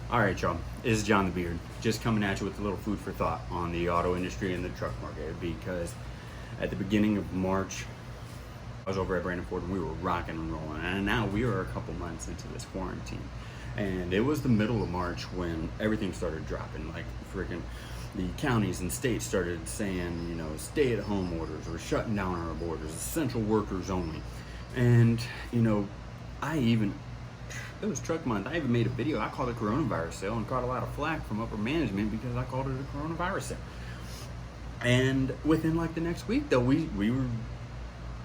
All right, y'all. This is John the Beard, just coming at you with a little food for thought on the auto industry and the truck market. Because at the beginning of March, I was over at Brandon Ford and we were rocking and rolling. And now we are a couple months into this quarantine. And it was the middle of March when everything started dropping. Like freaking the counties and states started saying, stay at home orders, or shutting down our borders, essential workers only. And, it was truck month. I even made a video. I called it coronavirus sale and caught a lot of flack from upper management because I called it a coronavirus sale. And within like the next week though, we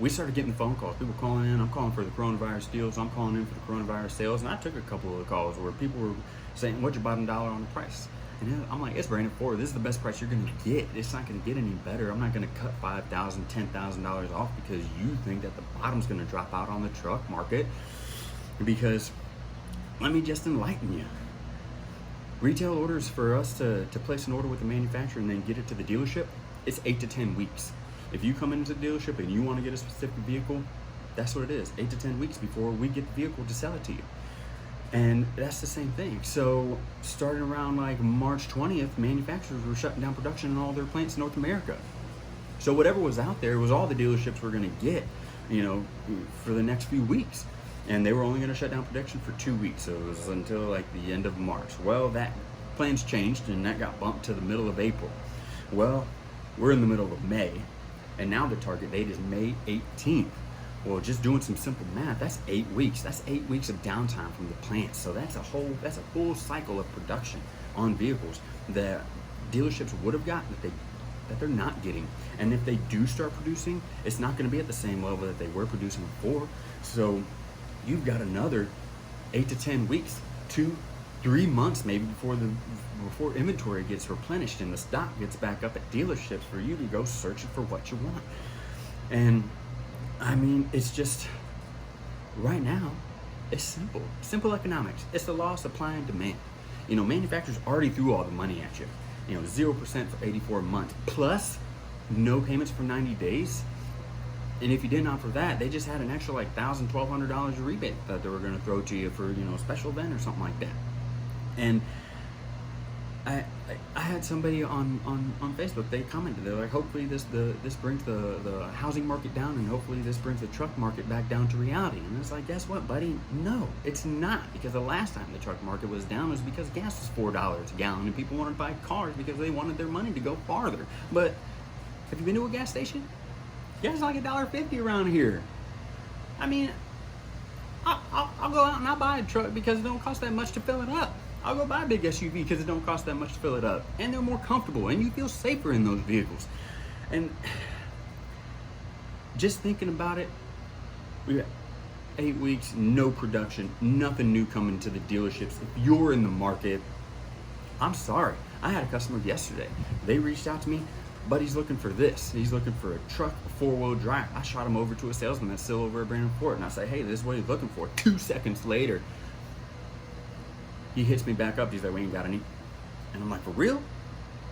started getting the phone calls. People calling in. I'm calling for the coronavirus deals. I'm calling in for the coronavirus sales. And I took a couple of the calls where people were saying, "What's your bottom dollar on the price?" And I'm like, "It's Brandon Ford. This is the best price you're going to get. It's not going to get any better. I'm not going to cut $5,000, $10,000 off because you think that the bottom's going to drop out on the truck market. Because let me just enlighten you. Retail orders for us to place an order with the manufacturer and then get it to the dealership, it's 8 to 10 weeks. If you come into the dealership and you want to get a specific vehicle, that's what it is, 8 to 10 weeks before we get the vehicle to sell it to you. And that's the same thing. So starting around like March 20th, manufacturers were shutting down production in all their plants in North America. So whatever was out there was all the dealerships were going to get, for the next few weeks. And they were only going to shut down production for 2 weeks. So it was until like the end of March. Well, that plans changed and that got bumped to the middle of April. Well, we're in the middle of May, and now the target date is May 18th. Well, just doing some simple math, that's 8 weeks. That's 8 weeks of downtime from the plant. So that's a full cycle of production on vehicles that dealerships would have gotten that they're not getting. And if they do start producing, it's not going to be at the same level that they were producing before. So you've got another 8 to 10 weeks, 2-3 months maybe before inventory gets replenished and the stock gets back up at dealerships for you to go searching for what you want. And it's just right now, it's simple economics. It's the law of supply and demand. Manufacturers already threw all the money at you. 0% for 84 months plus no payments for 90 days. And if you didn't opt for that, they just had an extra like $1,000, $1,200 rebate that they were going to throw to you for a special event or something like that. And I had somebody on Facebook. They commented. They're like, hopefully this brings the housing market down, and hopefully this brings the truck market back down to reality. And it's like, guess what, buddy? No, it's not. Because the last time the truck market was down was because gas was $4 a gallon, and people wanted to buy cars because they wanted their money to go farther. But have you been to a gas station? Gas is like $1.50 around here. I'll go out and I'll buy a truck because it don't cost that much to fill it up. I'll go buy a big SUV because it don't cost that much to fill it up. And they're more comfortable and you feel safer in those vehicles. And just thinking about it, we got 8 weeks, no production, nothing new coming to the dealerships. If you're in the market, I'm sorry. I had a customer yesterday. They reached out to me. But he's looking for this. He's looking for a truck, a 4-wheel drive. I shot him over to a salesman that's still over at Brandon Ford. And I say, hey, this is what he's looking for. 2 seconds later, he hits me back up. He's like, we ain't got any. And I'm like, for real?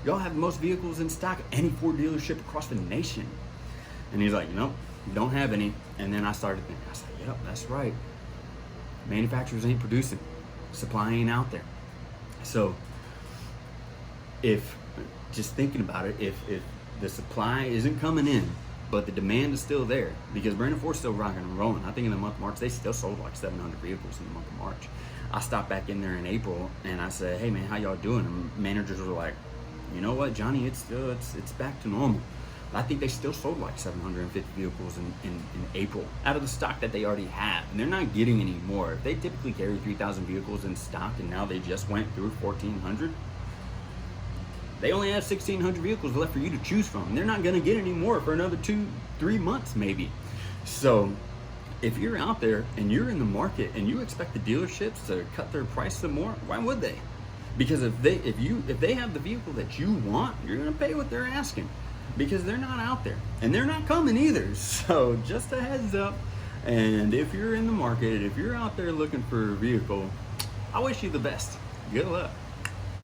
Y'all have the most vehicles in stock at any Ford dealership across the nation. And he's like, nope, don't have any. And then I started thinking, I was like, yep, that's right. Manufacturers ain't producing. Supply ain't out there. So just thinking about it, if the supply isn't coming in, but the demand is still there, because Brandon Ford's still rocking and rolling. I think in the month of March, they still sold like 700 vehicles in the month of March. I stopped back in there in April and I said, hey man, how y'all doing? And managers were like, you know what, Johnny, it's back to normal. I think they still sold like 750 vehicles in April out of the stock that they already have. And they're not getting any more. They typically carry 3,000 vehicles in stock and now they just went through 1,400. They only have 1,600 vehicles left for you to choose from. And they're not going to get any more for another 2-3 months maybe. So if you're out there and you're in the market and you expect the dealerships to cut their price some more, why would they? Because if they have the vehicle that you want, you're going to pay what they're asking, because they're not out there and they're not coming either. So just a heads up. And if you're in the market, if you're out there looking for a vehicle, I wish you the best. Good luck.